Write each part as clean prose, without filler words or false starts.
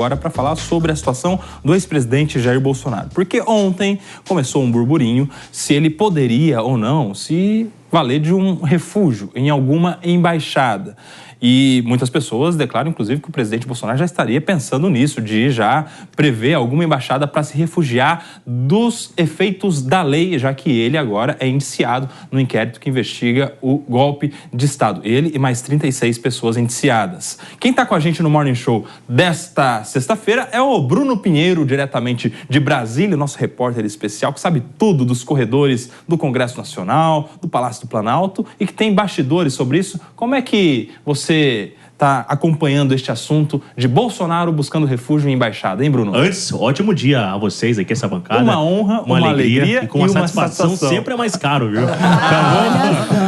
Agora para falar sobre a situação do ex-presidente Jair Bolsonaro. Porque ontem começou um burburinho se ele poderia ou não se valer de um refúgio em alguma embaixada. E muitas pessoas declaram, inclusive, que o presidente Bolsonaro já estaria pensando nisso, de já prever alguma embaixada para se refugiar dos efeitos da lei, já que ele agora é indiciado no inquérito que investiga o golpe de Estado. Ele e mais 36 pessoas indiciadas. Quem está com a gente no Morning Show desta sexta-feira é o Bruno Pinheiro, diretamente de Brasília, nosso repórter especial, que sabe tudo dos corredores do Congresso Nacional, do Palácio do Planalto e que tem bastidores sobre isso. Como é que você está acompanhando este assunto de Bolsonaro buscando refúgio em embaixada, hein, Bruno? Antes, ótimo dia a vocês aqui, essa bancada. Uma honra, uma alegria e com uma satisfação sempre é mais caro, viu?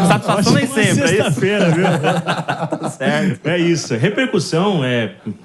Satisfação nem sempre, é sexta-feira, viu? Tá certo. É isso. Repercussão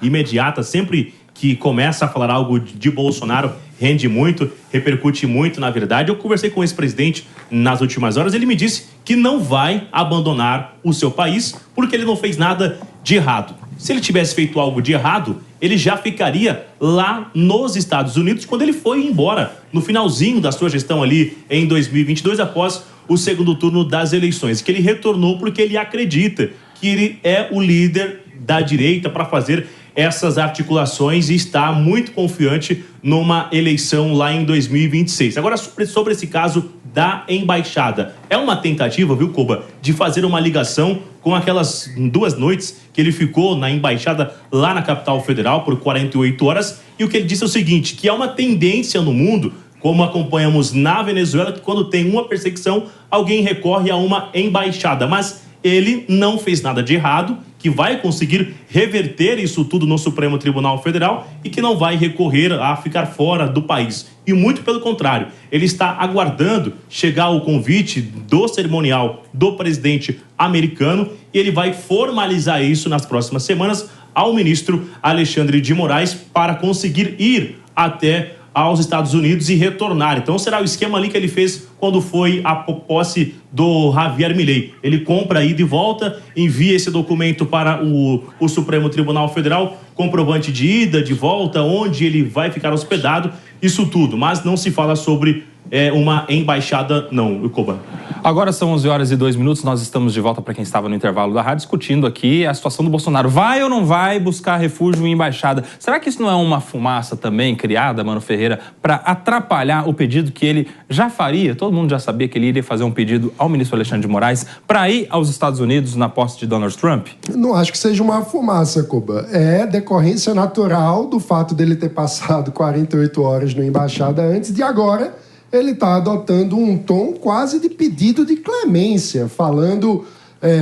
imediata, sempre que começa a falar algo de Bolsonaro, rende muito, repercute muito, na verdade. Eu conversei com o ex-presidente nas últimas horas, ele me disse que não vai abandonar o seu país porque ele não fez nada de errado. Se ele tivesse feito algo de errado, ele já ficaria lá nos Estados Unidos quando ele foi embora, no finalzinho da sua gestão ali em 2022, após o segundo turno das eleições, que ele retornou porque ele acredita que ele é o líder da direita para fazer essas articulações e está muito confiante numa eleição lá em 2026. Agora, sobre esse caso da embaixada. É uma tentativa, viu, Koba, de fazer uma ligação com aquelas 2 noites que ele ficou na embaixada lá na capital federal por 48 horas. E o que ele disse é o seguinte, que há uma tendência no mundo, como acompanhamos na Venezuela, que quando tem uma perseguição, alguém recorre a uma embaixada. Mas ele não fez nada de errado, que vai conseguir reverter isso tudo no Supremo Tribunal Federal e que não vai recorrer a ficar fora do país. E muito pelo contrário, ele está aguardando chegar o convite do cerimonial do presidente americano e ele vai formalizar isso nas próximas semanas ao ministro Alexandre de Moraes para conseguir ir até aos Estados Unidos e retornar. Então será o esquema ali que ele fez quando foi a posse do Javier Milei. Ele compra a ida e volta, envia esse documento para o Supremo Tribunal Federal, comprovante de ida, de volta, onde ele vai ficar hospedado, isso tudo. Mas não se fala sobre uma embaixada, não, Koba. Agora são 11h02, nós estamos de volta para quem estava no intervalo da rádio, discutindo aqui a situação do Bolsonaro. Vai ou não vai buscar refúgio em embaixada? Será que isso não é uma fumaça também criada, Mano Ferreira, para atrapalhar o pedido que ele já faria? Todo mundo já sabia que ele iria fazer um pedido ao ministro Alexandre de Moraes para ir aos Estados Unidos na posse de Donald Trump? Não acho que seja uma fumaça, Koba. É decorrência natural do fato dele ter passado 48 horas na embaixada antes de agora ele está adotando um tom quase de pedido de clemência, falando,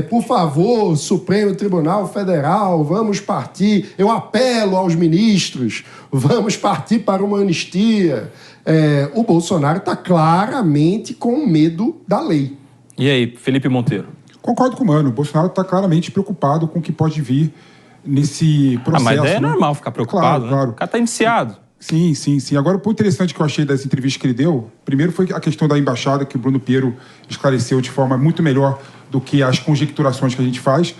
por favor, Supremo Tribunal Federal, vamos partir, eu apelo aos ministros, vamos partir para uma anistia. O Bolsonaro está claramente com medo da lei. E aí, Felipe Monteiro? Concordo com o Mano, o Bolsonaro está claramente preocupado com o que pode vir nesse processo. Mas é normal ficar preocupado, né? Claro. O cara está indiciado. Sim. Agora, o ponto interessante que eu achei das entrevistas que ele deu, primeiro foi a questão da embaixada, que o Bruno Pinheiro esclareceu de forma muito melhor do que as conjecturações que a gente faz.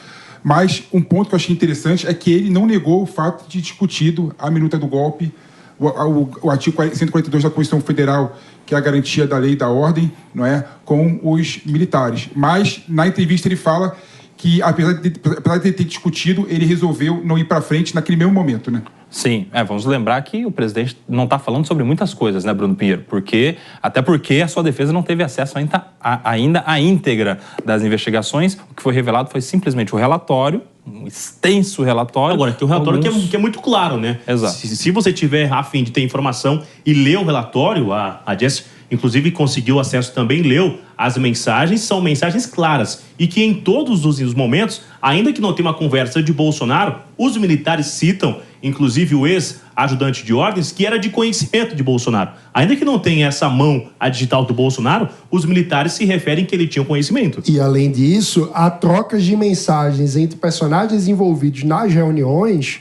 Mas um ponto que eu achei interessante é que ele não negou o fato de discutido a minuta do golpe, o artigo 142 da Constituição Federal, que é a garantia da lei e da ordem, não é, com os militares. Mas, na entrevista, ele fala que, apesar de ter discutido, ele resolveu não ir para frente naquele mesmo momento, né? Sim, vamos lembrar que o presidente não está falando sobre muitas coisas, né, Bruno Pinheiro? Até porque a sua defesa não teve acesso ainda à íntegra das investigações. O que foi revelado foi simplesmente o relatório, um extenso relatório. Agora, tem um relatório que é muito claro, né? Exato. Se você tiver a fim de ter informação e ler o relatório, a Jess, inclusive, conseguiu acesso também, leu as mensagens, são mensagens claras. E que em todos os momentos, ainda que não tenha uma conversa de Bolsonaro, os militares citam, inclusive o ex-ajudante de ordens, que era de conhecimento de Bolsonaro. Ainda que não tenha essa mão, a digital do Bolsonaro, os militares se referem que ele tinha conhecimento. E, além disso, há trocas de mensagens entre personagens envolvidos nas reuniões.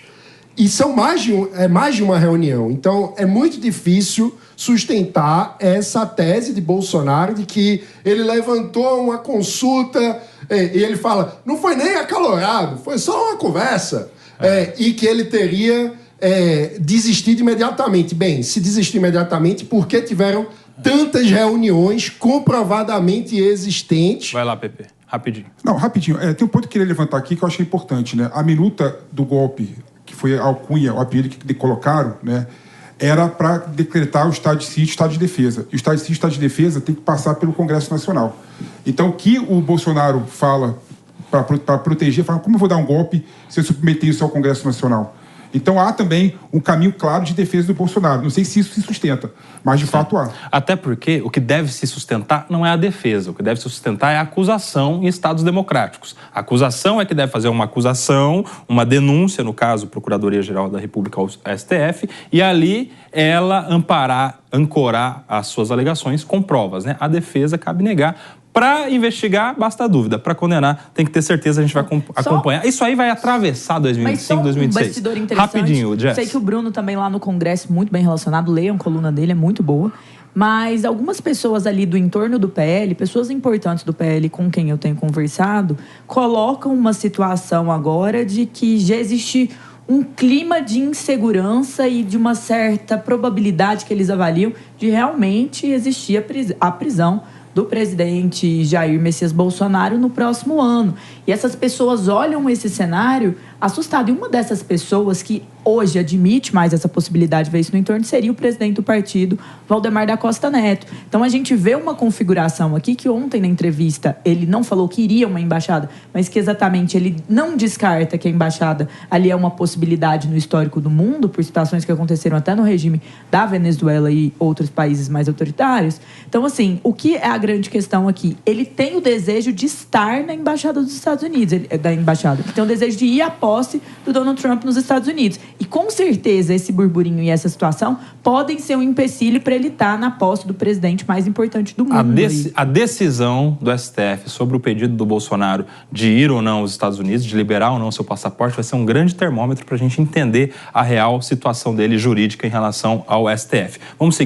E são mais de uma reunião. Então, é muito difícil sustentar essa tese de Bolsonaro de que ele levantou uma consulta e ele fala, não foi nem acalorado, foi só uma conversa. E que ele teria desistir imediatamente. Bem, se desistir imediatamente, por que tiveram tantas reuniões comprovadamente existentes? Vai lá, Pepe. Rapidinho. Não, rapidinho. Tem um ponto que eu queria levantar aqui que eu achei importante, né? A minuta do golpe, que foi a alcunha, o apelido que colocaram, né? Era para decretar o estado de sítio e o estado de defesa. E o estado de sítio e o estado de defesa tem que passar pelo Congresso Nacional. Então, o que o Bolsonaro fala para proteger, fala, como eu vou dar um golpe se eu submeter isso ao Congresso Nacional? Então, há também um caminho claro de defesa do Bolsonaro. Não sei se isso se sustenta, mas de fato há. Até porque o que deve se sustentar não é a defesa. O que deve se sustentar é a acusação em estados democráticos. A acusação é que deve fazer uma acusação, uma denúncia, no caso, Procuradoria-Geral da República ao STF, e ali ela ancorar as suas alegações com provas, né? A defesa cabe negar. Para investigar, basta a dúvida. Para condenar, tem que ter certeza, a gente vai acompanhar. Isso aí vai atravessar 2025, 2026. Bastidor interessante. Rapidinho, Jess. Sei que o Bruno também lá no Congresso, muito bem relacionado. Leiam a coluna dele, é muito boa. Mas algumas pessoas ali do entorno do PL, pessoas importantes do PL com quem eu tenho conversado, colocam uma situação agora de que já existe um clima de insegurança e de uma certa probabilidade que eles avaliam de realmente existir a prisão do presidente Jair Messias Bolsonaro no próximo ano. E essas pessoas olham esse cenário assustado. E uma dessas pessoas que hoje admite mais essa possibilidade de ver isso no entorno seria o presidente do partido, Valdemar da Costa Neto. Então a gente vê uma configuração aqui que ontem na entrevista ele não falou que iria uma embaixada, mas que exatamente ele não descarta que a embaixada ali é uma possibilidade no histórico do mundo, por situações que aconteceram até no regime da Venezuela e outros países mais autoritários. Então, assim, o que é a grande questão aqui? Ele tem o desejo de estar na embaixada dos Estados Unidos, ele tem o desejo de ir à posse do Donald Trump nos Estados Unidos. E com certeza esse burburinho e essa situação podem ser um empecilho para ele estar na posse do presidente mais importante do mundo. A decisão do STF sobre o pedido do Bolsonaro de ir ou não aos Estados Unidos, de liberar ou não seu passaporte, vai ser um grande termômetro para a gente entender a real situação dele jurídica em relação ao STF. Vamos seguir.